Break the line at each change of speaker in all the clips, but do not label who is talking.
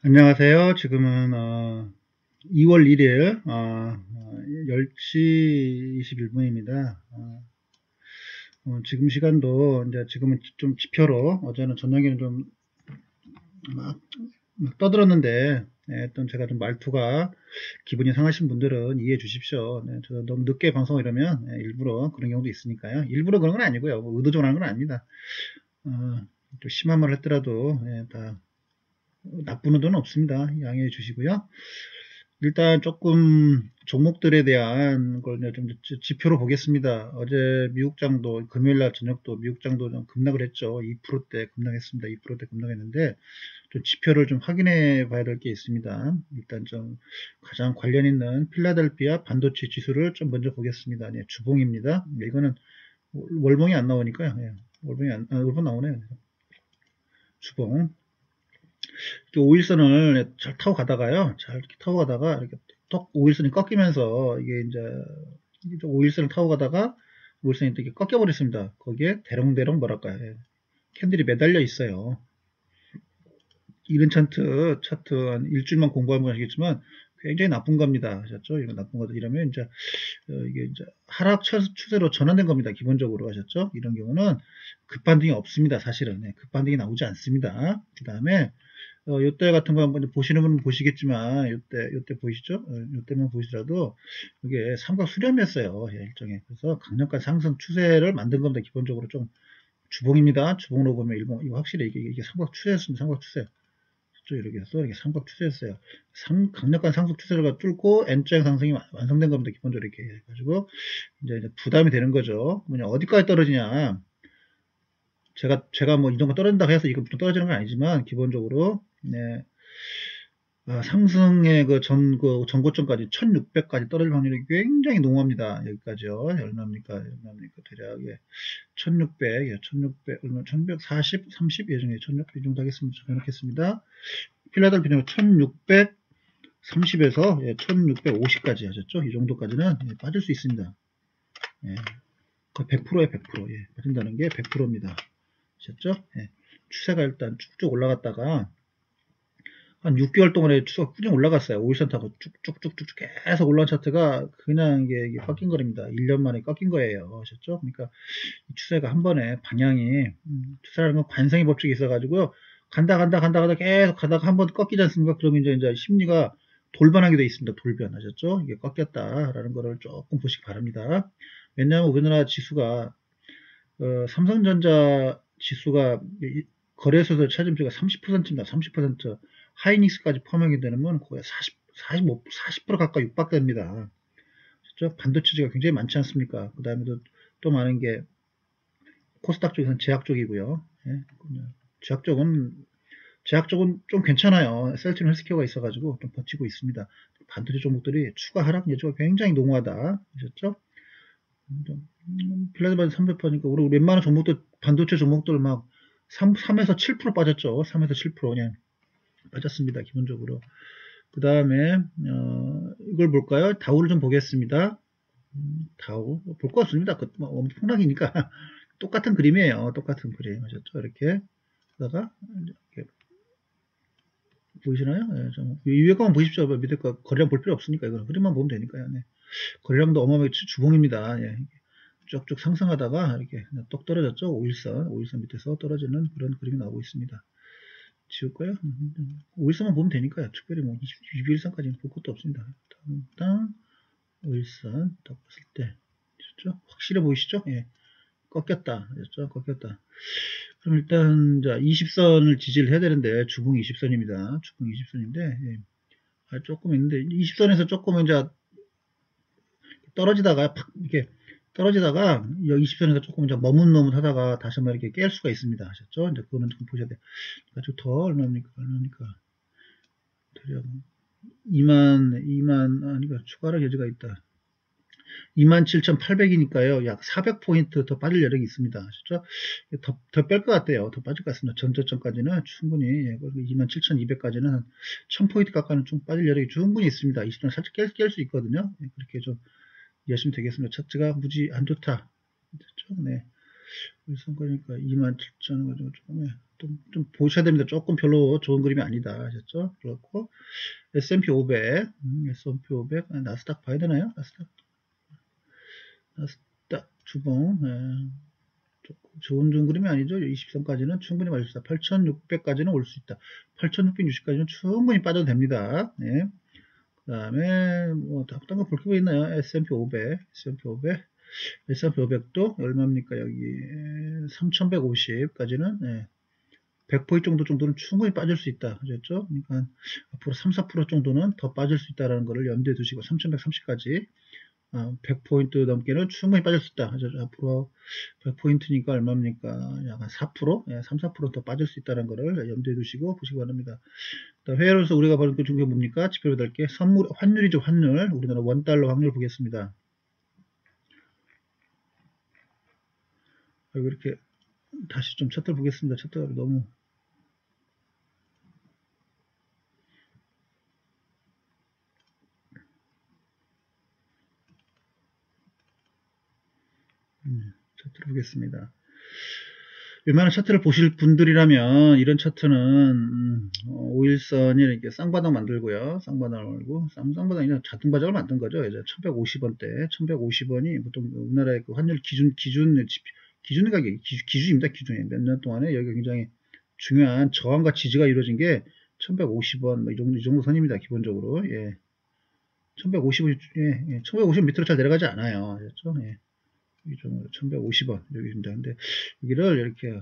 안녕하세요. 지금은 2월 1일 10시 21분입니다. 지금 시간도 이제 지금은 좀 지표로 어제는 저녁에는 좀 막 떠들었는데 또 제가 좀 말투가 기분이 상하신 분들은 이해해 주십시오. 네, 저 너무 늦게 방송을 이러면 일부러 그런 경우도 있으니까요. 일부러 그런 건 아니고요. 뭐 의도적으로 하는 건 아닙니다. 어, 좀 심한 말을 했더라도 다 나쁜 의도는 없습니다. 양해해 주시고요. 일단 조금 종목들에 대한 걸 좀 지표로 보겠습니다. 어제 미국장도 금요일날 저녁도 미국장도 좀 급락을 했죠. 2%대 급락했습니다. 2%대 급락했는데 좀 지표를 좀 확인해 봐야 될 게 있습니다. 일단 좀 가장 관련 있는 필라델피아 반도체 지수를 좀 먼저 보겠습니다. 네, 주봉입니다. 이거는 월봉이 안 나오니까요. 네, 월봉 나오네요. 주봉. 5일선을 잘 타고 가다가요. 잘 이렇게 타고 가다가 이렇게 톡 5일선이 꺾이면서 이게 이제 5일선을 타고 가다가 5일선이 이렇게 꺾여버렸습니다. 거기에 대롱대롱 뭐랄까요. 캔들이 매달려 있어요. 이런 차트 한 일주일만 공부하면 아시겠지만 굉장히 나쁜 겁니다. 아셨죠? 이거 나쁜 거다. 이러면 이제 이게 이제 하락 추세로 전환된 겁니다. 기본적으로 하셨죠? 이런 경우는 급반등이 없습니다. 사실은 급반등이 나오지 않습니다. 그 다음에 요때 같은 거 한번 보시는 분은 보시겠지만, 요때 보이시죠? 요때만 보시더라도, 이게 삼각 수렴이었어요. 예, 일종의. 그래서 강력한 상승 추세를 만든 겁니다. 기본적으로 좀 주봉입니다. 주봉으로 보면 일본, 이거 확실히 이게 삼각 추세였습니다. 삼각 추세. 이렇게 해서 이게 삼각 추세였어요. 강력한 상승 추세를 뚫고 N자형 상승이 완성된 겁니다. 기본적으로 이렇게 해가지고, 이제 부담이 되는 거죠. 뭐냐, 어디까지 떨어지냐. 제가 뭐 이 정도 떨어진다고 해서 이거 무조건 떨어지는 건 아니지만, 기본적으로, 네, 상승의 전고점까지 1600까지 떨어질 확률이 굉장히 농후합니다. 여기까지요. 얼마입니까? 대략, 1600, 1600, 1140, 30 예정에 1600 이 정도 하겠습니다. 해놓겠습니다. 필라델피아는 1630에서 1650까지 하셨죠? 이 정도까지는 빠질 수 있습니다. 예, 거의 100%에 100%. 예, 빠진다는 게 100%입니다. 아셨죠? 예, 추세가 일단 쭉쭉 올라갔다가 한 6개월 동안에 추세가 꾸준히 올라갔어요. 5일선 타고 쭉쭉쭉쭉 계속 올라온 차트가 그냥 이게 꺾인 거랍니다. 1년 만에 꺾인 거예요. 아셨죠? 그러니까 이 추세가 한 번에 방향이 추세라는 건 관성의 법칙이 있어가지고요. 간다 계속 가다가 한 번 꺾이지 않습니까? 그러면 이제 심리가 돌변하게 돼 있습니다. 돌변 하셨죠? 이게 꺾였다라는 거를 조금 보시기 바랍니다. 왜냐하면 우리나라 지수가 삼성전자 지수가 거래소에서 차지점수가 30%입니다. 30%. 하이닉스까지 포함하게 되면 거의 40% 가까이 육박됩니다. 그렇죠? 반도체가 굉장히 많지 않습니까? 그 다음에 또 많은 게 코스닥 쪽에서는 제약 쪽이고요. 예, 제약 쪽은 좀 괜찮아요. 셀트리온 헬스케어가 있어가지고 좀 버티고 있습니다. 반도체 종목들이 추가 하락 여지가 굉장히 농후하다. 아셨죠? 필라델피아 300%니까 우리 웬만한 종목들 반도체 종목들 막 3에서 7% 빠졌죠. 3에서 7% 그냥 빠졌습니다. 기본적으로. 그 다음에 이걸 볼까요? 다우를 좀 보겠습니다. 다우 볼 거 없습니다. 폭락이니까 똑같은 그림이에요. 똑같은 그림 하셨죠? 이렇게 하다가 이렇게 보이시나요? 네, 위에 거만 보십시오. 밑에 거 거래량 볼 필요 없으니까 이거 그림만 보면 되니까요. 네. 거래량도 어마어마하게 주봉입니다. 예. 쭉쭉 상승하다가 이렇게 똑 떨어졌죠. 5일선 밑에서 떨어지는 그런 그림이 나오고 있습니다. 지울까요? 5일선만 보면 되니까요. 특별히 뭐 22일선까지는 볼 것도 없습니다. 다음 5일선 딱 봤을 때 그렇죠? 확실해 보이시죠? 예. 꺾였다. 그렇죠? 꺾였다. 그럼 일단 자 20선을 지지를 해야 되는데 주봉 20선입니다. 주봉 20선인데 예. 조금 있는데 20선에서 조금 이제 떨어지다가 이렇게 떨어지다가 여기 20선에서 조금 이제 머뭇머뭇하다가 다시 한번 이렇게 깰 수가 있습니다. 아셨죠? 이제 그거는 좀 보셔야 돼요. 그래가지고 더 얼마입니까? 대략 2만 아니까 추가할 여지가 있다. 27,800이니까요. 약 400포인트 더 빠질 여력이 있습니다. 아셨죠? 더 뺄 것 같아요. 더 빠질 것 같습니다. 전저점까지는 충분히 27,200까지는 한 1000포인트 가까이는 좀 빠질 여력이 충분히 있습니다. 20전 살짝 깰 수 있거든요. 그렇게 좀 이해하시면 되겠습니다. 차트가 무지 안 좋다. 됐죠? 네. 그러니까 27,000 가지고 조금 좀 보셔야 됩니다. 조금 별로 좋은 그림이 아니다. 아셨죠? 그렇고, S&P 500, S&P 500, 나스닥 봐야 되나요? 나스닥 주봉, 좋은 그림이 아니죠. 23까지는 충분히 맞을 수 있다. 8,600까지는 올 수 있다. 8,660까지는 충분히 빠져도 됩니다. 네. 그 다음에, 뭐, 딴 거 볼 게 뭐 있나요? S&P 500, S&P 500, S&P 500도 얼마입니까? 여기, 3,150까지는, 네. 100포인트 정도는 충분히 빠질 수 있다. 그랬죠? 그러니까 앞으로 3, 4% 정도는 더 빠질 수 있다는 것을 염두에 두시고 3,130까지 100포인트 넘게는 충분히 빠질 수 있다. 앞으로 100포인트니까 얼마입니까? 약간 4%? 예, 3, 4%더 빠질 수 있다는 것을 염두에 두시고 보시기 바랍니다. 회로에서 우리가 보는 그 중에 뭡니까? 지표 8개. 환율이죠, 환율. 우리나라 원달러 환율 보겠습니다. 이렇게 다시 좀 차트를 보겠습니다. 차트가 너무 차트를 보겠습니다. 웬만한 차트를 보실 분들이라면 이런 차트는 5일선이 이렇게 쌍바닥 만들고요. 쌍바닥을 만들고 쌍바닥이 아니라 자등바닥을 만든 거죠. 이제 1150원대 1150원이 보통 우리나라의 그 환율 기준 가격이 기준입니다. 기준이 몇 년 동안에 여기 굉장히 중요한 저항과 지지가 이루어진 게 1150원 뭐 이 정도 선입니다. 기본적으로. 예. 1150원, 예, 1150원 밑으로 잘 내려가지 않아요. 그렇죠? 예. 여기 좀 1150원 여기입니다. 근데 여기를 이렇게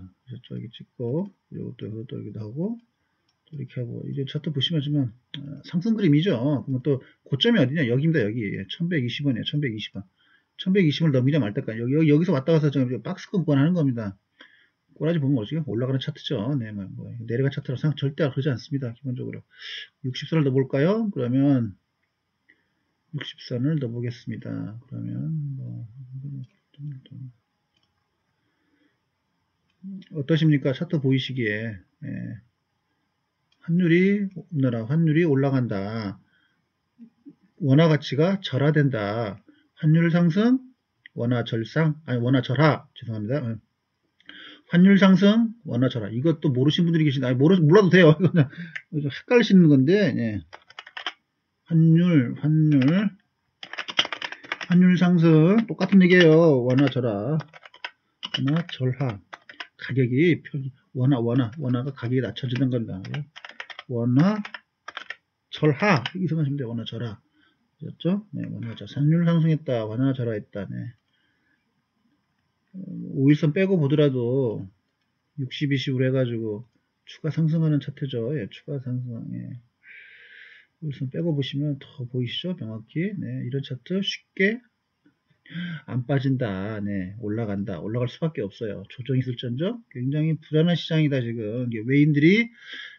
저기 찍고 이것도 여기도 하고 또 이렇게 하고 이제 차트 보시면 지금 상승 그림이죠. 그러면 또 고점이 어디냐? 여기입니다. 여기 1120원이에요. 1120원. 1120원을 넘기냐 말 때까지 여기서 왔다 가서 지금 박스권 구간하는 겁니다. 꼬라지 보면 어떻게 올라가는 차트죠. 네, 뭐 내려간 차트라고 생각 절대 그러지 않습니다. 기본적으로 60선을 넣어볼까요? 그러면 60선을 넣어보겠습니다. 그러면 뭐 어떠십니까? 차트 보이시기에 우리나라 환율이 올라간다. 원화 가치가 절하된다. 환율 상승, 원화 절상, 아니 원화 절하. 죄송합니다. 환율 상승, 원화 절하. 이것도 모르신 분들이 계신데, 아니 몰라도 돼요. 이거는 헷갈리시는 건데, 예. 환율 상승 똑같은 얘기예요. 원화 절하, 원화 절하. 가격이 원화가 가격이 낮춰지는 겁니다. 원화 절하 이렇게 생각하시면 돼요. 원화 절하. 그렇죠? 네, 원화 절하. 환율 상승했다. 원화 절하했다. 네. 5일선 빼고 보더라도 60, 20으로 해가지고 추가 상승하는 차트죠. 예, 추가 상승. 예. 5일선 빼고 보시면 더 보이시죠? 명확히. 네, 이런 차트 쉽게 안 빠진다. 네, 올라간다. 올라갈 수밖에 없어요. 조정이 있을지언정 굉장히 불안한 시장이다. 지금 외인들이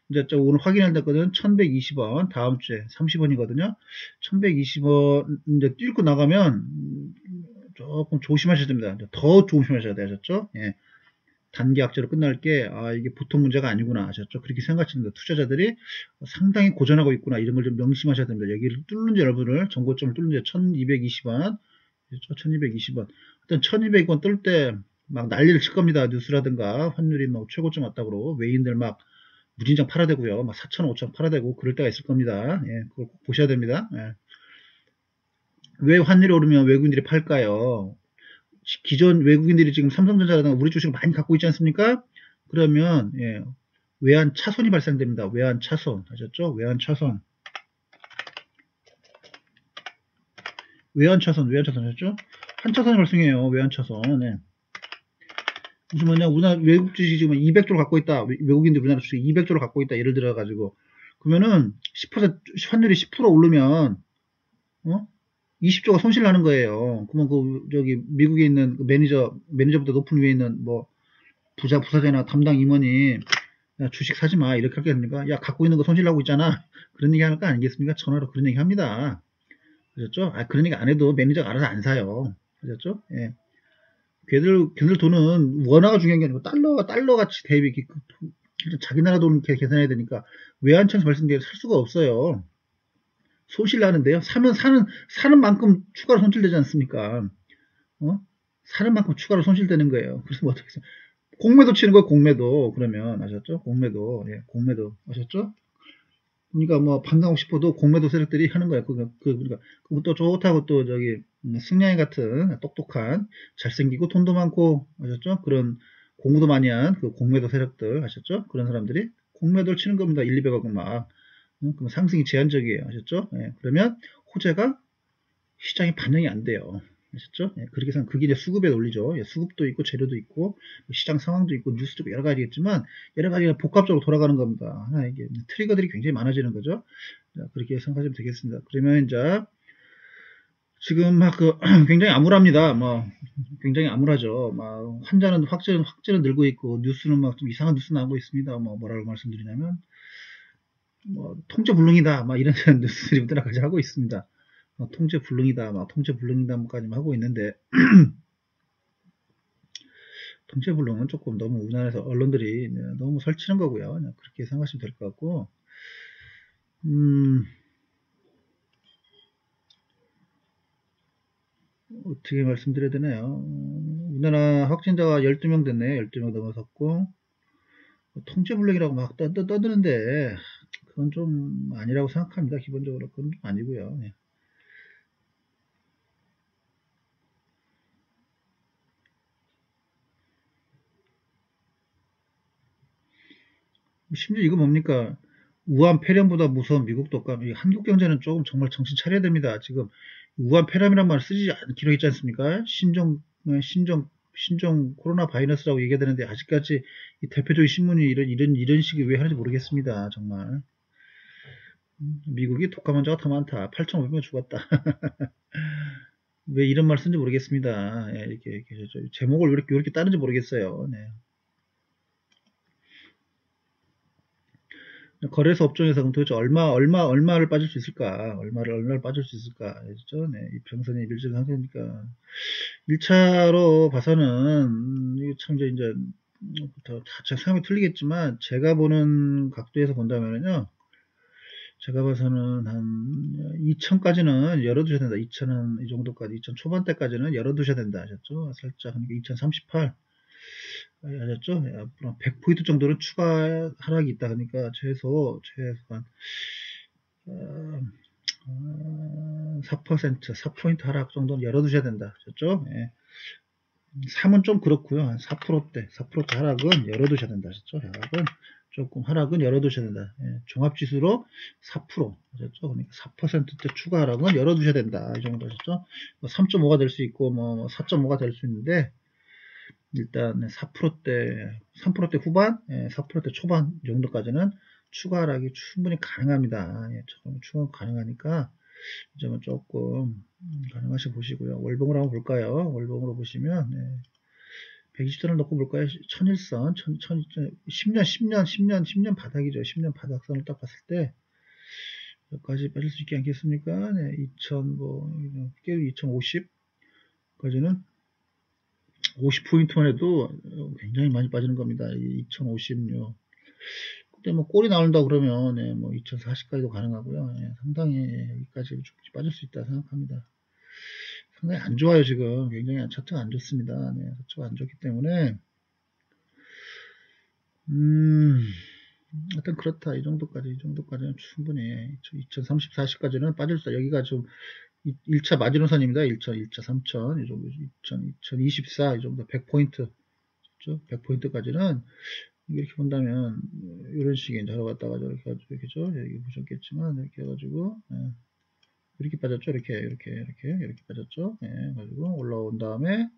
이제 오늘 확인할 때거든 1120원 다음 주에 30원이거든요. 1120원 이제 뛸고 나가면 조금 조심하셔야 됩니다. 더 조심하셔야 되셨죠? 예. 단기 악재로 끝날 게 이게 보통 문제가 아니구나 하셨죠? 그렇게 생각하시는 투자자들이 상당히 고전하고 있구나 이런 걸 좀 명심하셔야 됩니다. 여기를 뚫는지 여러분을 전고점을 뚫는지 1220원 그렇죠? 1220원 어떤 1200원 뜰 때 막 난리를 칠 겁니다. 뉴스라든가 환율이 막 최고점 왔다고 외인들 막 무진장 팔아대고요. 막 4,000원, 5,000원 팔아대고 그럴 때가 있을 겁니다. 예, 그걸 꼭 보셔야 됩니다. 예. 왜 환율이 오르면 외국인들이 팔까요? 기존 외국인들이 지금 삼성전자라든가 우리 주식을 많이 갖고 있지 않습니까? 그러면 예, 외환 차손이 발생됩니다. 외환 차손 아셨죠? 외환 차손 아셨죠? 한 차선이 발생해요. 외환 차손. 네. 무슨 뭐냐 우리나라 외국 주식이 지금 200조를 갖고 있다. 외국인들 우리나라 주식 200조를 갖고 있다. 예를 들어 가지고 그러면은 10% 환율이 10% 오르면 20조가 손실 나는 거예요. 그러면 그 저기 미국에 있는 그 매니저보다 높은 위에 있는 뭐 부사장이나 담당 임원이 야, 주식 사지 마 이렇게 하겠습니까? 야 갖고 있는 거 손실 나고 있잖아. 그런 얘기 할 거 아니겠습니까? 전화로 그런 얘기 합니다. 그렇죠? 그런 얘기 안 해도 매니저가 알아서 안 사요. 그렇죠? 예. 걔들 돈은 원화가 중요한 게 아니고 달러 가치 대비 자기 나라 돈 계산해야 되니까 외환청에서 발생되면 살 수가 없어요. 손실 나는데요. 사는 만큼 추가로 손실되지 않습니까? 사는 만큼 추가로 손실되는 거예요. 그래서 뭐 어떻게 공매도 치는 거예요, 공매도. 그러면, 아셨죠? 공매도. 예, 공매도. 아셨죠? 그러니까 뭐, 반가고 싶어도 공매도 세력들이 하는 거예요. 그러니까, 그것도 좋다고 또 저기, 승냥이 같은 똑똑한, 잘생기고 돈도 많고, 아셨죠? 그런 공부도 많이 한 그 공매도 세력들, 아셨죠? 그런 사람들이 공매도를 치는 겁니다. 1, 200억은 막. 그럼 상승이 제한적이에요. 아셨죠? 예, 그러면 호재가 시장에 반영이 안 돼요. 아셨죠? 예, 그렇게 해서 그게 이제 수급에 올리죠. 예, 수급도 있고 재료도 있고 시장 상황도 있고 뉴스도 있고 여러 가지겠지만 여러 가지가 복합적으로 돌아가는 겁니다. 하나 이게 트리거들이 굉장히 많아지는 거죠. 자, 그렇게 생각하시면 되겠습니다. 그러면 이제 지금 막 그 굉장히 암울합니다. 뭐 굉장히 암울하죠. 막 확진은 늘고 있고 뉴스는 막 좀 이상한 뉴스 나오고 있습니다. 뭐 뭐라고 말씀드리냐면 뭐 통제불능이다. 막 이런 뉴스들이 여러 가지 하고 있습니다. 통제불능이다. 막 통제불능이다까지 하고 있는데 통제불능은 조금 너무 우리나라에서 언론들이 너무 설치는 거고요. 그냥 그렇게 생각하시면 될 것 같고 어떻게 말씀드려야 되나요? 우리나라 확진자가 12명 됐네요. 12명 넘어섰고 통제불능이라고 막 떠드는데 그건 좀 아니라고 생각합니다. 기본적으로 그건 좀 아니고요. 네. 심지어 이거 뭡니까? 우한 폐렴보다 무서운 미국 독감. 이 한국 경제는 조금 정말 정신 차려야 됩니다. 지금 우한 폐렴이란 말 쓰지 않기로 했지 않습니까? 신종 코로나 바이러스라고 얘기해야 되는데 아직까지 이 대표적인 신문이 이런 식이 왜 하는지 모르겠습니다. 정말. 미국이 독감 환자가 더 많다. 8,500명 죽었다. 왜 이런 말 쓴지 모르겠습니다. 예, 이렇게 제목을 왜 이렇게 따는지 모르겠어요. 네. 거래소 업종에서 그럼 도대체 얼마를 빠질 수 있을까? 얼마를 빠질 수 있을까? 그죠? 네, 이 병선이 밀집 상태니까. 1차로 봐서는, 이게 참, 이제, 제 상황이 틀리겠지만, 제가 보는 각도에서 본다면요, 제가 봐서는 한, 2000까지는 열어두셔야 된다. 2000은 이 정도까지, 2000 초반대까지는 열어두셔야 된다. 하셨죠? 살짝, 그러니까 2038. 아셨죠? 앞으로 100포인트 정도는 추가 하락이 있다. 그러니까 최소 한 4%, 4포인트 하락 정도는 열어두셔야 된다. 아셨죠? 예. 3은 좀 그렇고요. 한 4%대, 4%대 하락은 열어두셔야 된다. 아셨죠? 하락은 열어두셔야 된다. 예. 종합지수로 4%. 아셨죠? 그러니까 4%대 추가 하락은 열어두셔야 된다. 이 정도 아셨죠? 3.5가 될 수 있고, 4.5가 될 수 있는데, 일단 4%대, 3%대 후반, 4%대 초반 정도까지는 추가 하락이 충분히 가능합니다. 예, 추가 가능하니까 이 점은 조금 가능하시 보시고요. 월봉으로 한번 볼까요? 월봉으로 보시면 120선을 놓고 볼까요? 1001선, 10년 바닥이죠. 10년 바닥선을 딱 봤을 때 여기까지 빠질 수 있지 않겠습니까? 네, 2050까지는 50포인트만 해도 굉장히 많이 빠지는 겁니다. 2056. 그때 뭐 꼴이 나온다 그러면 2040까지도 가능하고요. 상당히 여기까지 빠질 수 있다 생각합니다. 상당히 안 좋아요 지금. 굉장히 차트가 안 좋습니다. 차트가 안 좋기 때문에 하여튼 그렇다. 이 정도까지는 충분히 2030, 40까지는 빠질 수 있다. 여기가 좀 1차 마지노선입니다. 1차 3000, 이 정도, 2024, 이 정도 100포인트, 100포인트까지는 이렇게 본다면 이런 식의 이제 하러 갔다가 저렇게 해가지고 이렇게죠. 여기 보셨겠지만 이렇게 해가지고 이렇게 빠졌죠. 이렇게 빠졌죠. 가지고 올라온 다음에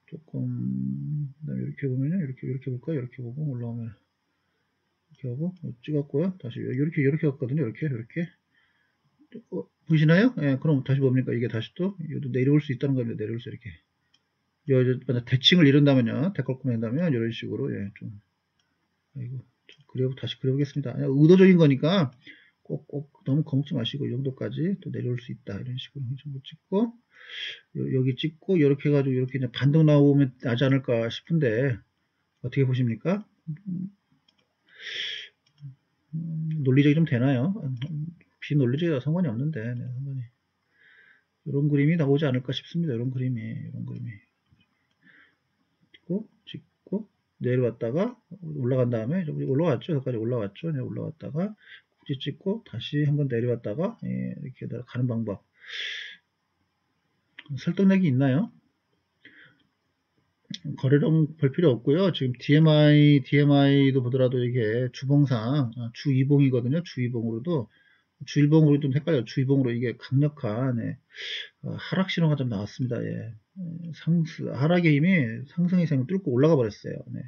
조금 그다음에 이렇게 보면요. 이렇게 볼까요? 이렇게 보고 올라오면 이렇게 하고 찍었고요. 다시 이렇게 갔거든요. 이렇게 보시나요? 그럼 다시 뭡니까? 이게 다시 또 내려올 수 있다는 겁니다. 내려올 수 이렇게. 대칭을 이룬다면요. 데컬코면 한다면 이런 식으로 좀 아이고, 다시 그려보겠습니다. 의도적인 거니까 꼭 너무 겁먹지 마시고 이 정도까지 또 내려올 수 있다. 이런 식으로 이 정도 찍고 여기 찍고 이렇게 해가지고 이렇게 이제 반등 나오면 나지 않을까 싶은데 어떻게 보십니까? 논리적이 좀 되나요? 비논리적이라 상관이 없는데 상관이 이런 그림이 나오지 않을까 싶습니다. 이런 그림이 찍고 내려왔다가 올라간 다음에 올라왔죠. 여기까지 올라왔죠. 네, 올라왔다가 꼭지 찍고 다시 한번 내려왔다가 예, 이렇게 가는 방법. 설득력이 있나요? 거래량 볼 필요 없고요. 지금 DMI도 보더라도 이게 주봉상 주2봉이거든요. 주1봉으로도 좀 헷갈려요. 주2봉으로 이게 강력한 예, 하락 신호가 좀 나왔습니다. 예. 하락의 힘이 상승의 힘을 뚫고 올라가 버렸어요. 네.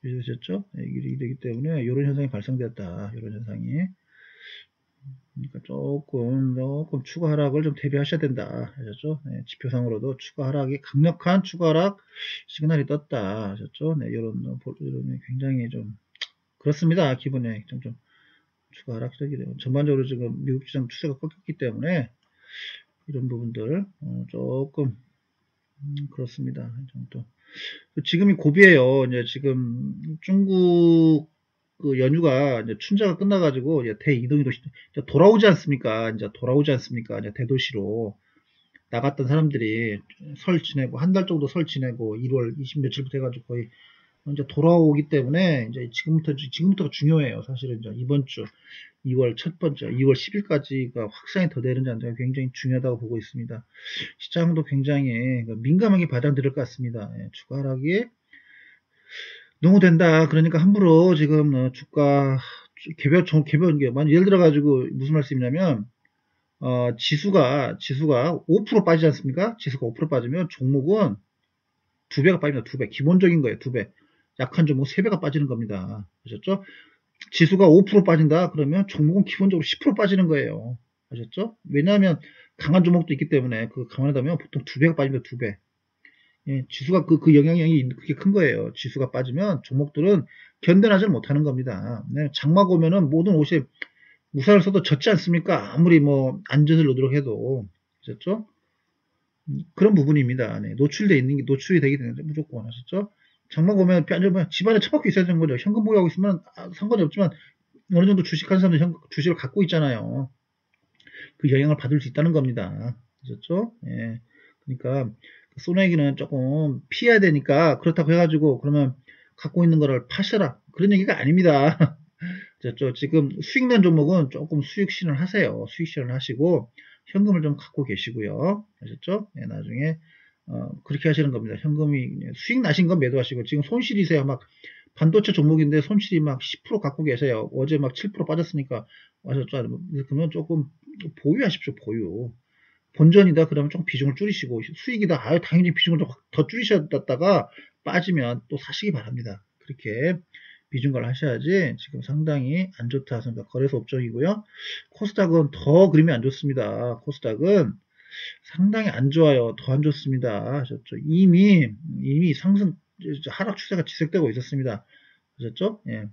보셨죠? 예, 이렇게 되기 때문에 이런 현상이 발생되었다. 이런 현상이. 그러니까 조금 추가 하락을 좀 대비하셔야 된다. 아셨죠? 네, 지표상으로도 추가 하락이 강력한 추가 하락 시그널이 떴다. 아셨죠? 네, 이런 굉장히 좀 그렇습니다. 기분에 좀 추가 하락적이 돼요. 전반적으로 지금 미국 시장 추세가 꺾였기 때문에 이런 부분들 조금 그렇습니다. 정도. 지금이 고비예요. 이제 지금 중국 그 연휴가 이제 춘자가 끝나가지고 이제 대이동이 돌아오지 않습니까? 이제 돌아오지 않습니까? 이제 대도시로 나갔던 사람들이 설 지내고 한 달 정도 설 지내고 1월 20 며칠부터 해가지고 거의 이제 돌아오기 때문에 이제 지금부터가 중요해요. 사실은 이제 이번 주 2월 첫 번째 2월 10일까지가 확산이 더 되는지 안 되는지 굉장히 중요하다고 보고 있습니다. 시장도 굉장히 민감하게 받아들일 것 같습니다. 예, 추가 하락이 너무 된다. 그러니까 함부로 지금 주가 개별 예를 들어 가지고 무슨 말씀이냐면 지수가 5% 빠지지 않습니까? 지수가 5% 빠지면 종목은 2배가 빠집니다. 2배. 기본적인 거예요. 2배. 약한 종목 3배가 빠지는 겁니다. 아셨죠? 지수가 5% 빠진다. 그러면 종목은 기본적으로 10% 빠지는 거예요. 아셨죠? 왜냐하면 강한 종목도 있기 때문에 그 강하다면 보통 2배가 빠집니다. 2배. 예, 지수가 그 영향력이 그게 큰 거예요. 지수가 빠지면 종목들은 견뎌나질 못하는 겁니다. 네, 장마가 오면은 모든 옷이 우산을 써도 젖지 않습니까? 아무리 뭐 안전을 놓도록 해도. 아셨죠? 그런 부분입니다. 네, 노출이 되게 되는데 무조건 하셨죠? 장마가 오면 집안에 처박혀 있어야 되는 거죠. 현금 보유하고 있으면 상관이 없지만 어느 정도 주식하는 사람들 주식을 갖고 있잖아요. 그 영향을 받을 수 있다는 겁니다. 아셨죠? 예. 그러니까 쏘내기는 조금 피해야 되니까 그렇다고 해가지고 그러면 갖고 있는 거를 파셔라 그런 얘기가 아닙니다. 지금 수익 낸 종목은 조금 수익 실현을 하세요. 수익 실현을 하시고 현금을 좀 갖고 계시고요. 아셨죠? 네, 나중에 그렇게 하시는 겁니다. 현금이 수익 나신 건 매도하시고 지금 손실이세요. 막 반도체 종목인데 손실이 막 10% 갖고 계세요. 어제 막 7% 빠졌으니까 아셨죠? 그러면 조금 보유하십시오. 보유. 본전이다 그러면 좀 비중을 줄이시고 수익이다 당연히 비중을 더 줄이셨다가 빠지면 또 사시기 바랍니다. 그렇게 비중을 하셔야지 지금 상당히 안 좋다. 거래소 업종이고요. 코스닥은 더 그림이 안 좋습니다. 코스닥은 상당히 안 좋아요. 더 안 좋습니다. 아셨죠? 이미 상승 하락 추세가 지속되고 있었습니다. 아셨죠? 예.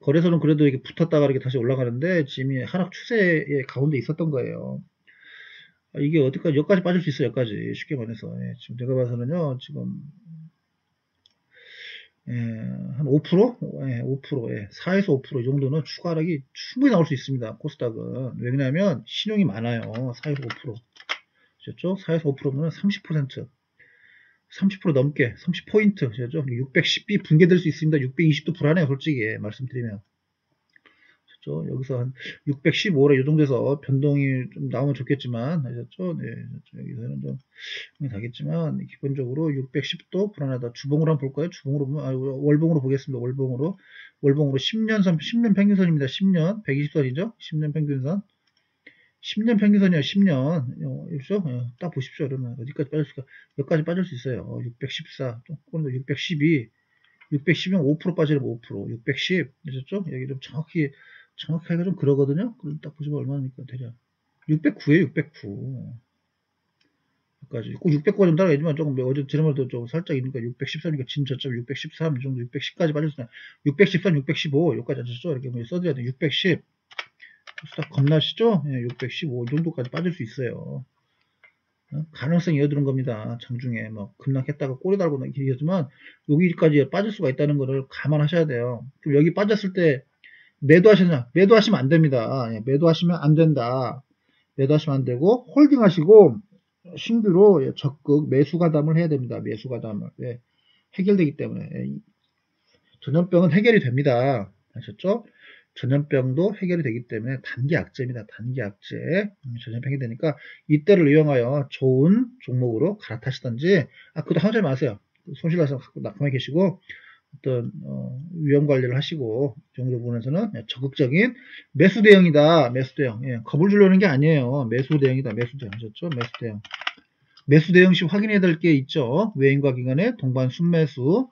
거래소는 그래도 이렇게 붙었다가 이렇게 다시 올라가는데 지금 하락 추세의 가운데 있었던 거예요. 이게 여기까지 빠질 수 있어요. 여기까지 쉽게 말해서 예, 지금 내가 봐서는요. 지금 예, 한 5%? 예, 5%, 예, 4에서 5%이 정도는 추가 하락이 충분히 나올 수 있습니다. 코스닥은 왜냐하면 신용이 많아요. 4에서 5%. 그렇죠? 4에서 5%면 30%, 30% 넘게 30포인트, 그렇죠? 610비 붕괴될 수 있습니다. 620도 불안해요. 솔직히 말씀드리면. 그렇죠? 여기서 한 615라 이 정도에서 변동이 좀 나오면 좋겠지만, 아셨죠? 네, 여기서는 좀 가겠지만 기본적으로 610도 불안하다. 주봉으로 한번 볼까요? 월봉으로 보겠습니다. 월봉으로 10년 평균선입니다. 10년 120선이죠? 10년 평균선. 10년 평균선이요. 10년. 그렇죠? 딱 보십시오. 그러면 어디까지 빠질수가 여기까지 빠질 수 있어요. 614, 조금 더 612, 610은 5% 빠지면 5%, 610, 그렇죠? 여기 좀 정확히 하기가 좀 그러거든요. 그럼 딱 보시면 얼마입니까? 대략 609에요. 609. 까지 꼭 600까지 좀 따라가지만 조금 어제 지난번에도 좀 살짝 있으니까 613이니까 진 저점 613 이 정도 610까지 빠졌으나 613, 615 여기까지 하셨죠? 이렇게 뭐 써드려야 돼. 610 수다 겁나시죠? 예, 615 이 정도까지 빠질 수 있어요. 가능성이 이어드는 겁니다. 장중에 뭐 급락했다가 꼬리 달고 이러지만 여기까지 빠질 수가 있다는 거를 감안하셔야 돼요. 그럼 여기 빠졌을 때 매도하시면 안 됩니다. 예, 매도하시면 안 된다. 매도하시면 안 되고 홀딩하시고 신규로 적극 매수 가담을 해야 됩니다. 매수 가담을. 예. 해결되기 때문에. 전염병은 해결이 됩니다. 아셨죠? 전염병도 해결이 되기 때문에 단기 악재입니다. 단기 악재. 전염병이 되니까 이때를 이용하여 좋은 종목으로 갈아타시던지, 그것도 하지 마세요. 손실나서 가만히 계시고, 어떤, 위험 관리를 하시고, 이 정도 부분에서는 적극적인 매수 대응이다. 매수 대응. 예, 겁을 주려는 게 아니에요. 매수 대응이다. 매수 대응. 하셨죠? 매수 대응. 매수 대응 시 확인해야 될 게 있죠. 외인과 기관의 동반 순매수.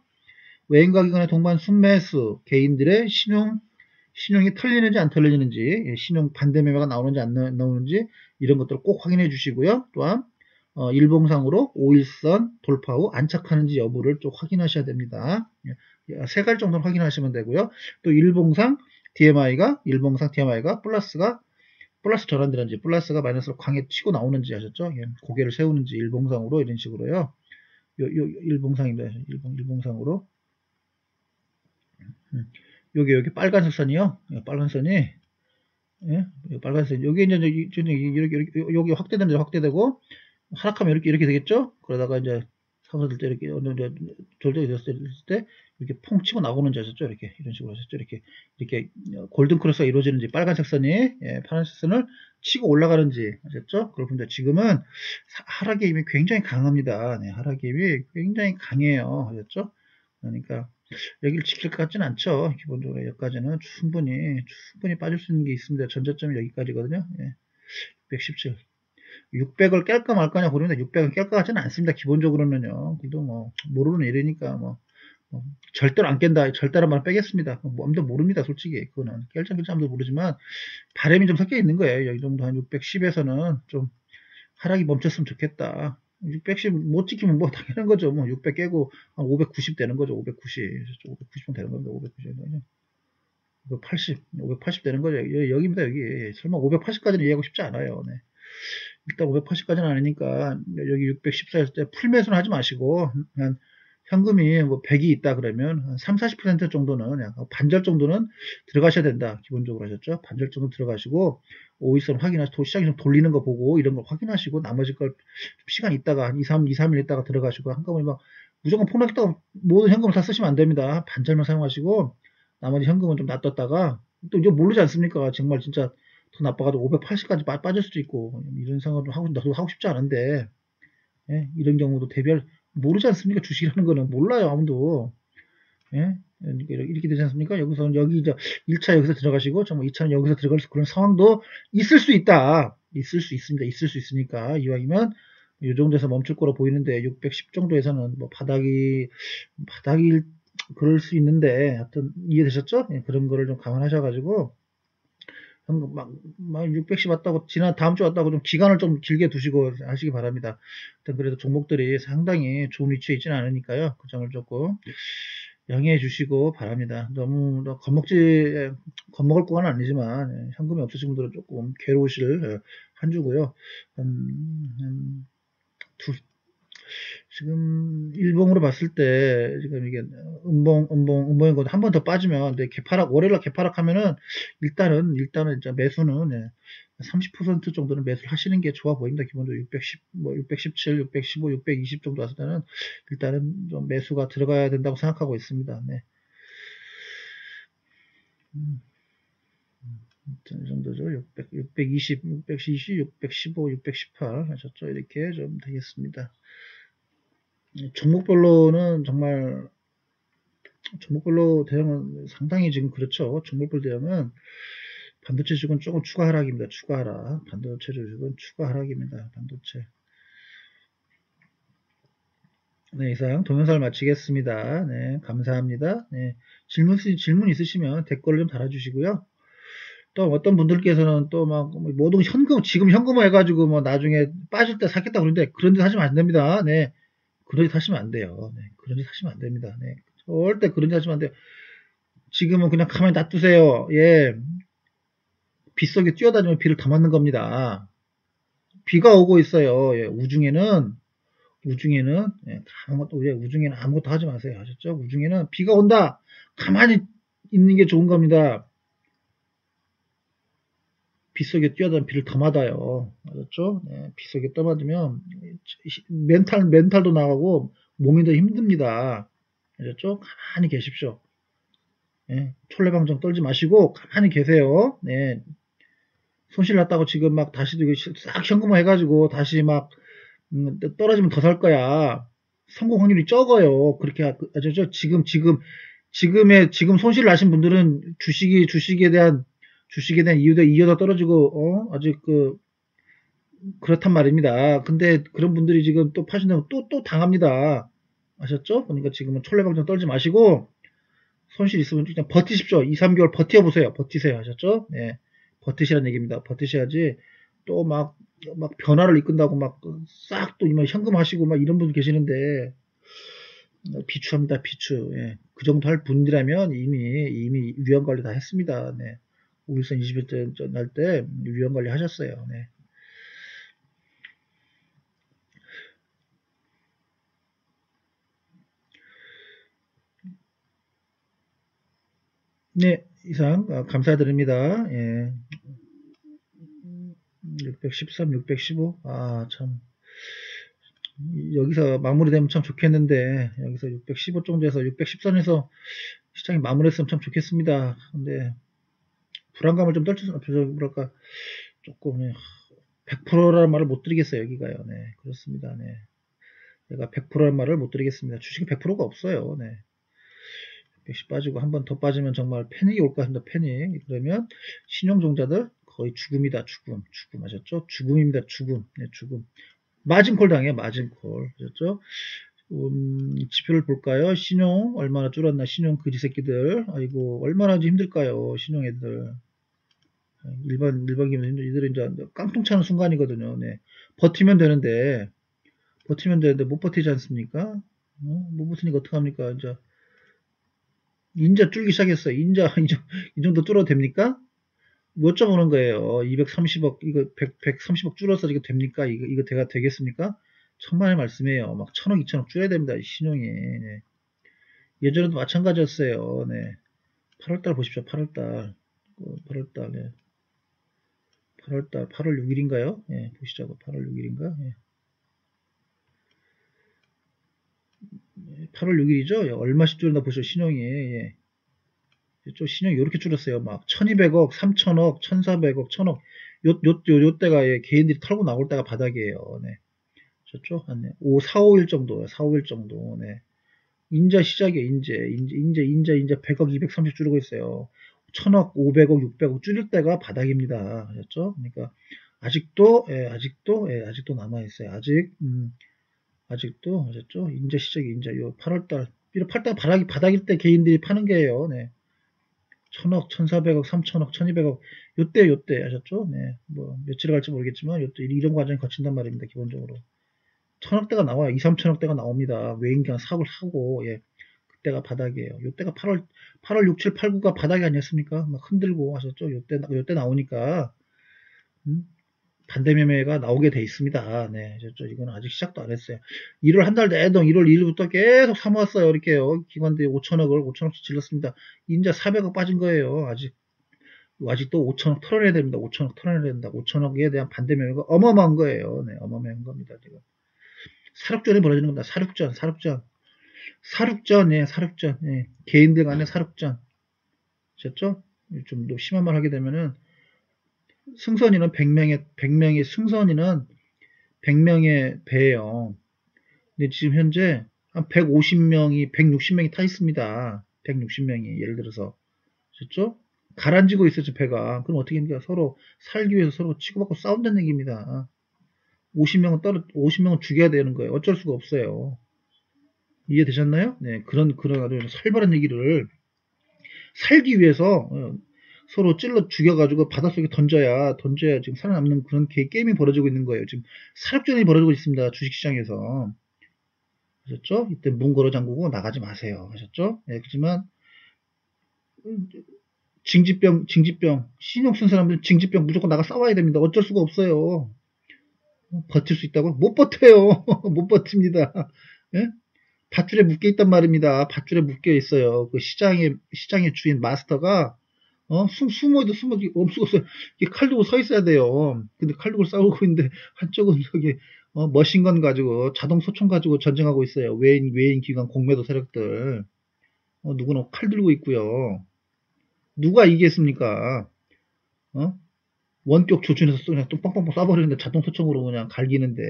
외인과 기관의 동반 순매수. 개인들의 신용이 털리는지 안 털리는지, 신용 반대 매매가 나오는지 안 나오는지, 이런 것들을 꼭 확인해 주시고요. 또한, 일봉상으로 5일선 돌파 후 안착하는지 여부를 좀 확인하셔야 됩니다. 세 가지 정도는 확인하시면 되고요. 또 일봉상 DMI가 플러스 전환되는지, 플러스가 마이너스로 강에 치고 나오는지 하셨죠? 고개를 세우는지 일봉상으로 이런 식으로요. 일봉상입니다. 일봉상으로. 여기 빨간색 선이요. 빨간 선이, 예? 빨간색. 여기 이제 이렇게 여기 확대되고, 하락하면 이렇게 되겠죠? 그러다가 이제 사서들 때 이렇게 어느 정도 조정이 됐을 때 이렇게 퐁 치고 나오는지 하셨죠? 이렇게 이런 식으로 하셨죠? 이렇게 골든 크로스가 이루어지는지, 빨간색 선이 파란색 선을 치고 올라가는지 하셨죠? 그렇군요. 지금은 하락의 힘이 굉장히 강합니다. 네, 하락의 힘이 굉장히 강해요. 하셨죠? 그러니까 여기를 지킬 것 같지는 않죠. 기본적으로 여기까지는 충분히 빠질 수 있는 게 있습니다. 전저점이 여기까지거든요. 617. 600을 깰까 말까냐 고르는데 600은 깰 것 같지는 않습니다. 기본적으로는요. 그래도 뭐 모르는 일이니까 절대로 안 깬다. 절대로 말 빼겠습니다. 아무도 모릅니다. 솔직히 그거는 깰지 안 깰지 아무도 모르지만 바람이 좀 섞여 있는 거예요. 여기 정도 한 610에서는 좀 하락이 멈췄으면 좋겠다. 610 못 지키면 뭐 당연한 거죠. 600 깨고 한 590 되는 거죠. 590. 590은 되는 겁니다. 580 되는 거죠. 여기입니다. 여기. 설마 580까지는 이해하고 싶지 않아요. 네. 일단 580까지는 아니니까 여기 614였을 때 풀매수는 하지 마시고, 한 현금이 뭐 100이 있다 그러면 한 3, 40% 정도는, 약간 반절 정도는 들어가셔야 된다. 기본적으로 하셨죠? 반절 정도 들어가시고, 5일선 확인하시고, 시장이 좀 돌리는 거 보고, 이런 걸 확인하시고, 나머지 걸 시간 있다가, 한 2, 3일 있다가 들어가시고, 한꺼번에 무조건 폭락했다가 모든 현금을 다 쓰시면 안 됩니다. 반절만 사용하시고, 나머지 현금은 좀 놔뒀다가, 또 이거 모르지 않습니까? 정말 진짜 더 나빠가지고 580까지 빠질 수도 있고, 이런 생각도 나도 하고 싶지 않은데, 예? 이런 경우도 모르지 않습니까? 주식이라는 거는 몰라요, 아무도. 예? 이렇게 되지 않습니까? 여기 이제 1차 여기서 들어가시고, 정말 2차는 여기서 들어갈 그런 상황도 있을 수 있다. 있을 수 있습니다. 있을 수 있으니까, 이왕이면, 이 정도에서 멈출 거로 보이는데, 610 정도에서는 바닥일, 그럴 수 있는데, 하여튼, 이해되셨죠? 예, 그런 거를 좀 감안하셔가지고, 610 왔다고, 다음 주 왔다고 좀 기간을 좀 길게 두시고 하시기 바랍니다. 일단 그래도 종목들이 상당히 좋은 위치에 있지는 않으니까요. 그 점을 조금 양해해 주시고 바랍니다. 너무 겁먹을 거는 아니지만, 현금이 없으신 분들은 조금 괴로우실 한 주고요. 지금 일봉으로 봤을 때 지금 이게 음봉인 것도 한 번 더 빠지면, 월요일날 개파락하면은 일단은 이제 매수는 30% 정도는 매수를 하시는 게 좋아 보입니다. 기본적으로 617, 615, 620 정도 왔을 때는 일단은 좀 매수가 들어가야 된다고 생각하고 있습니다. 네. 이 정도죠. 620, 615, 618 하셨죠? 이렇게 좀 되겠습니다. 종목별로는 정말, 종목별로 대응은 상당히 지금 그렇죠. 종목별 대응은 반도체 주식은 조금 추가 하락입니다. 추가 하락. 반도체 주식은 추가 하락입니다. 반도체. 네, 이상 동영상을 마치겠습니다. 네, 감사합니다. 네, 질문 있으시면 댓글을 좀 달아주시고요. 또 어떤 분들께서는 또 모든 지금 현금화 해가지고 나중에 빠질 때 사겠다 그러는데, 그런 데 사시면 안 됩니다. 네, 그런 데 사시면 안 돼요. 네, 그런 데 사시면 안 됩니다. 네, 절대 그런 데 사시면 안 돼요. 지금은 그냥 가만히 놔두세요. 예. 빗속에 뛰어다니면 비를 다 맞는 겁니다. 비가 오고 있어요. 예, 우중에는 우중에는 아무것도 하지 마세요. 아셨죠? 우중에는 비가 온다. 가만히 있는 게 좋은 겁니다. 빗속에 뛰어다니면 비를 더 맞아요. 알았죠? 네, 빗속에 떠맞으면 멘탈도 나가고 몸이 더 힘듭니다. 아셨죠? 가만히 계십시오. 예, 촐레방정 떨지 마시고 가만히 계세요. 네, 손실 났다고 지금 막 다시 싹 현금화 해가지고 다시 막 떨어지면 더 살 거야. 성공 확률이 적어요. 그렇게 아시죠? 지금 손실 나신 분들은 주식에 대한 이유도 떨어지고 아직 그렇단 말입니다. 근데 그런 분들이 지금 또 파신다면 또 당합니다. 아셨죠? 그러니까 지금은 촐레방정 떨지 마시고 손실 있으면 그냥 버티십시오. 2, 3개월 버텨보세요. 버티세요. 하셨죠? 네. 버티시라는 얘기입니다. 버티셔야지 또 막 변화를 이끈다고 막 싹 또 현금하시고 막 이런 분 계시는데 비추합니다. 비추. 예. 그 정도 할 분이라면 이미 위험 관리 다 했습니다. 네. 5일선 20일 날 때 위험 관리 하셨어요. 네. 네, 이상 감사드립니다. 예. 613, 615. 아, 참. 여기서 마무리되면 참 좋겠는데 여기서 615 정도에서 610선에서 시장이 마무리했으면 참 좋겠습니다. 근데 불안감을 좀 떨쳐서 뭐랄까 조금 100%라는 말을 못 드리겠어요. 여기가요. 네, 그렇습니다. 네. 내가 100%라는 말을 못 드리겠습니다. 주식은 100%가 없어요. 네. 100씩 빠지고 한 번 더 빠지면 정말 패닉이 올 것 같습니다. 패닉. 그러면 신용종자들 거의 죽음이다. 죽음 하셨죠? 죽음입니다. 죽음. 네, 죽음. 마진콜 당해요. 마진콜. 하셨죠? 지표를 볼까요? 신용 얼마나 줄었나? 신용 그지 새끼들. 아이고 얼마나 힘들까요? 신용 애들. 일반기면 이들은 이제 깡통 차는 순간이거든요. 네. 버티면 되는데 못 버티지 않습니까? 못 버티니까 어떡합니까? 이제 인자 줄기 시작했어요. 인자 이 정도 뚫어도 됩니까? 몇 점 오는 거예요? 230억 이거 130억 줄어서 이거 됩니까? 이거 되겠습니까? 천만의 말씀이에요. 막 1000억, 2000억 줄여야 됩니다. 신용이. 네. 예전에도 마찬가지였어요. 네. 8월달 보십시오. 8월달. 8월달. 네. 8월달 8월 6일인가요? 예, 보시자고. 8월 6일인가? 예. 8월 6일이죠? 얼마씩 줄었나 보시죠. 신용이. 예. 이쪽 신용이 이렇게 줄었어요. 막 1200억, 3000억, 1400억, 1000억. 요 때가 예, 개인들이 털고 나올 때가 바닥이에요. 네. 저쪽 한 4, 5일 정도, 4, 5일 정도. 네. 인자 시작이에요. 인자 100억, 230 줄고 있어요. 1000억, 500억, 600억 줄일 때가 바닥입니다. 아셨죠? 그러니까 아직도 남아 있어요. 아직도 아셨죠? 인자 시작이 요 8월달 8달 바닥일 때 개인들이 파는 게예요. 네. 1000억, 1400억, 3000억, 1200억 요때 아셨죠? 네. 뭐 며칠 갈지 모르겠지만 요때 이런 과정이 거친단 말입니다. 기본적으로. 1000억대가 나와요. 2, 3천억대가 나옵니다. 외인경 사고를 하고 예. 그때가 바닥이에요. 요때가 8월 6, 7, 8, 9가 바닥이 아니었습니까? 막 흔들고 하셨죠? 요때 나오니까 반대 매매가 나오게 돼 있습니다. 네, 이거는 아직 시작도 안 했어요. 1월 한 달 내동 1월 1일부터 계속 사모았어요. 이렇게요. 기관들이 5천억씩 질렀습니다. 인자 400억 빠진 거예요. 아직도 5천억 털어내야 됩니다. 5천억 털어내야 된다. 5천억에 대한 반대 매매가 어마어마한 거예요. 네, 어마어마한 겁니다. 지금. 사륙전이 벌어지는 겁니다. 사륙전, 예, 사륙전, 예. 개인들 간의 사륙전. 아셨죠? 좀 더 심한 말 하게 되면은, 승선이는 100명의 배예요. 근데 지금 현재 한 150명이, 160명이 타 있습니다. 160명이, 예를 들어서. 아셨죠? 가라앉고 있었죠, 배가. 그럼 어떻게 합니까? 서로 살기 위해서 서로 치고받고 싸운다는 얘기입니다. 50명은 죽여야 되는 거예요. 어쩔 수가 없어요. 이해되셨나요? 네, 그런 아주 살벌한 얘기를 살기 위해서 서로 찔러 죽여가지고 바닷속에 던져야 지금 살아남는 그런 게임이 벌어지고 있는 거예요. 지금 사력전이 벌어지고 있습니다. 주식시장에서. 아셨죠? 이때 문 걸어 잠그고 나가지 마세요. 아셨죠? 네, 그렇지만 징집병, 신용 쓴 사람들은 징집병 무조건 나가 싸워야 됩니다. 어쩔 수가 없어요. 버틸 수 있다고? 못 버텨요. 못 버팁니다. 예? 밧줄에 묶여 있단 말입니다. 밧줄에 묶여 있어요. 그 시장의 주인 마스터가 숨어도 없을 수 없어요. 칼 들고 서 있어야 돼요. 근데 칼 들고 싸우고 있는데 한쪽은 저기 머신건 가지고, 자동 소총 가지고 전쟁하고 있어요. 외인 기관 공매도 세력들. 누구는 칼 들고 있고요. 누가 이기겠습니까? 어? 원격 조준해서 그냥 또 빵빵빵 쏴버리는데 자동 소총으로 그냥 갈기는데,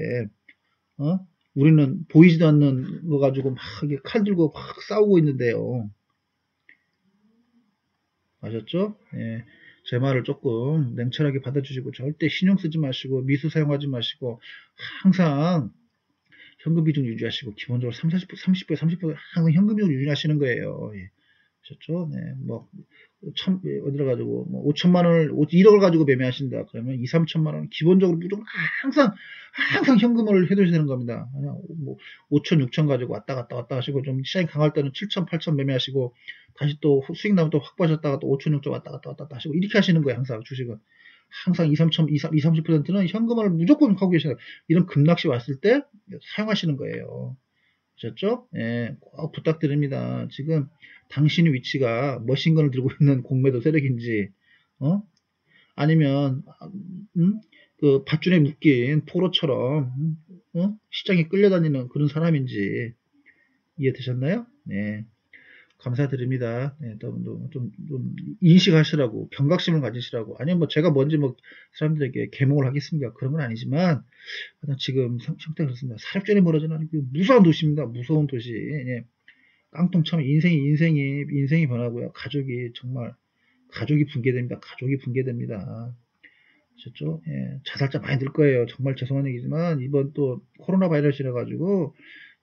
어? 우리는 보이지도 않는 거 가지고 막 이게 칼 들고 막 싸우고 있는데요. 아셨죠? 예. 제 말을 조금 냉철하게 받아주시고 절대 신용 쓰지 마시고 미수 사용하지 마시고 항상 현금 비중 유지하시고 기본적으로 3, 40%, 30%, 30% 항상 현금 비중 유지하시는 거예요. 예. 아셨죠? 네. 뭐 어디로 가지고 뭐 5천만 원을 1억을 가지고 매매하신다. 그러면 2, 3천만 원 기본적으로 무조건 항상 현금을 해두셔야 되는 겁니다. 그냥 뭐 5천, 6천 가지고 왔다 갔다 하시고 좀 시장이 강할 때는 7천, 8천 매매하시고 다시 또 수익 나면 또 확보하셨다가 또 5천, 6천 왔다 갔다 하시고 이렇게 하시는 거예요. 항상 주식은. 항상 2, 3천, 2, 30%는 현금을 무조건 하고 계시는 거예요. 이런 급락시 왔을 때 사용하시는 거예요. 아셨죠? 예, 꼭 부탁드립니다. 지금 당신의 위치가 머신건을 들고 있는 공매도 세력인지, 어? 아니면, 그 밧줄에 묶인 포로처럼, 시장에 끌려다니는 그런 사람인지 이해되셨나요? 네. 감사드립니다. 네, 좀 인식하시라고, 경각심을 가지시라고. 아니면 뭐 제가 뭔지 뭐 사람들에게 계몽을 하겠습니까? 그런 건 아니지만, 지금 상태가 그렇습니다. 사력전이 벌어지는 무서운 도시입니다. 무서운 도시. 예. 깡통 차면 인생이 변하고요. 가족이 붕괴됩니다. 가족이 붕괴됩니다. 아셨죠? 예. 자살자 많이 늘 거예요. 정말 죄송한 얘기지만, 이번 또 코로나 바이러스라 가지고,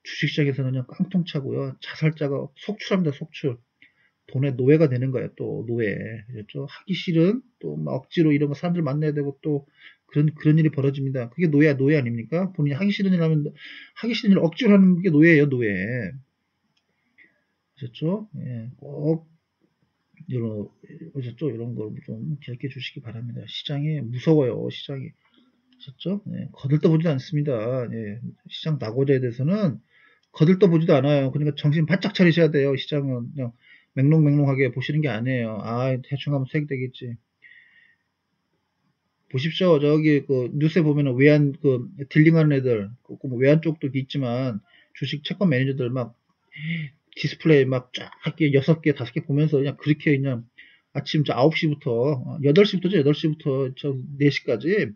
주식시장에서는 그냥 깡통 차고요. 자살자가 속출합니다. 속출. 돈의 노예가 되는 거예요. 또 노예. 그렇죠? 하기 싫은 또 막 억지로 이런 거 사람들 만나야 되고 또 그런 일이 벌어집니다. 그게 노예 아닙니까? 본인이 하기 싫은 일 하면 하기 싫은 일 억지로 하는 게 노예예요. 노예. 그렇죠? 예, 꼭 이런 그렇죠? 이런 걸 좀 기억해 주시기 바랍니다. 시장이 무서워요. 시장이. 그렇죠? 예, 거들떠보지도 않습니다. 예, 시장 낙오자에 대해서는 거들떠보지도 않아요. 그러니까 정신 바짝 차리셔야 돼요. 시장은 그냥 맹롱맹롱하게 보시는 게 아니에요. 아, 대충 하면 수익 되겠지. 보십시오. 저기 그 뉴스에 보면은 외환 그 딜링하는 애들, 뭐 외환 쪽도 있지만 주식 채권 매니저들 막 디스플레이 막 쫙 이렇게 6개, 5개 보면서 그냥 그렇게 그냥 아침 저 9시부터 8시부터죠. 8시부터 저 4시까지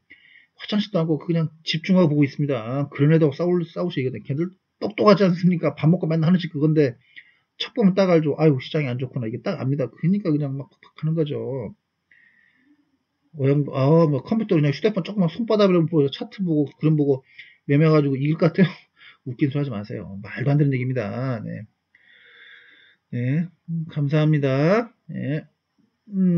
화장실도 하고 그냥 집중하고 보고 있습니다. 그런 애들하고 싸우시거든. 걔들 똑똑하지 않습니까? 밥 먹고 맨날 하는 짓 그건데 첫 보면 딱 알죠. 아유, 시장이 안 좋구나. 이게 딱 압니다. 그러니까 그냥 막 팍팍 하는 거죠. 뭐 컴퓨터 그냥 휴대폰 조금만 손바닥으로 보고 차트 보고 그림 보고 매매가지고 이길 것 같아요. 웃긴 소리 하지 마세요. 말도 안 되는 얘기입니다. 네. 네. 감사합니다. 네.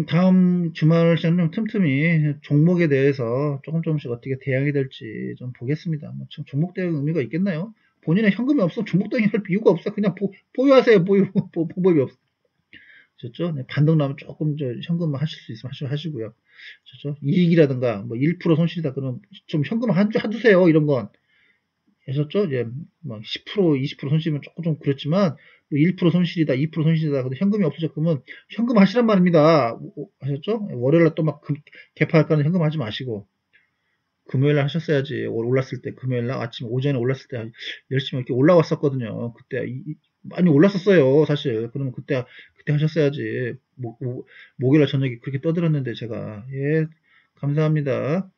다음 주말 시간은 틈틈이 종목에 대해서 조금씩 어떻게 대응이 될지 좀 보겠습니다. 뭐, 지금 종목 대응 의미가 있겠나요? 본인의 현금이 없어 종목 대응할 이유가 없어. 그냥 보유하세요. 보법이 없어. 그렇죠? 네, 반등 나면 조금 현금 하실 수 있으면 하시고요. 그렇죠? 이익이라든가 뭐 1% 손실이다 그러면 좀 현금 한주세요. 이런 건. 하셨죠? 이제 뭐 10%, 20% 손실이면 조금 좀 그렇지만 뭐 1% 손실이다, 2% 손실이다. 근데 현금이 없어져 그러면 현금 하시란 말입니다. 하셨죠? 월요일날 또 막 개파할까는 현금 하지 마시고 금요일날 하셨어야지. 올랐을 때 금요일날 아침 오전에 올랐을 때 열심히 이렇게 올라왔었거든요. 그때 많이 올랐었어요. 사실. 그러면 그때 하셨어야지. 목요일날 저녁에 그렇게 떠들었는데 제가 예 감사합니다.